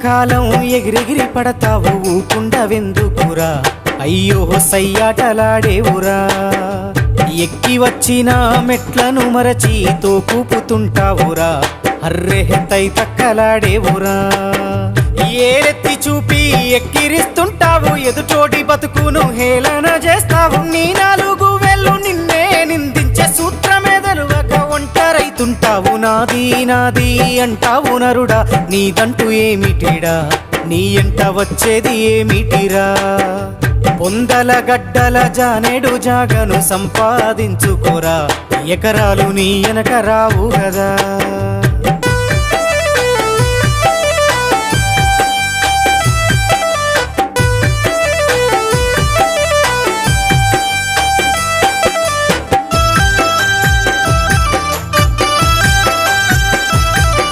ఎంతకాలం ఎగిరెగిరి పడతావు ఊకుండవెందుకురా అయ్యో సయ్యాటలాడేవురా ఎక్కి వచ్చిన మెట్లను మరచి తోకూపుతుంటావురా అర్రె తై తక్కలాడేవురా ఏరెత్తి చూపి ఎక్కిరిస్తుంటావు ఎదుటోటి బతుకును హేళన చేస్తావు నీ నాలుగు వేళ్ళు నిన్నే నిందించే సూత్రమేదలువక ఒంటరైతుంటావు నాది నాది అంటావు నరుడా నీదంటూ ఏమిటిడా నీ ఎంట వచ్చేది ఏమిటిరా పొందల గడ్డల జానేడు జాగను సంపాదించుకోరా ఎకరాలు నీ వెనక రావు గదా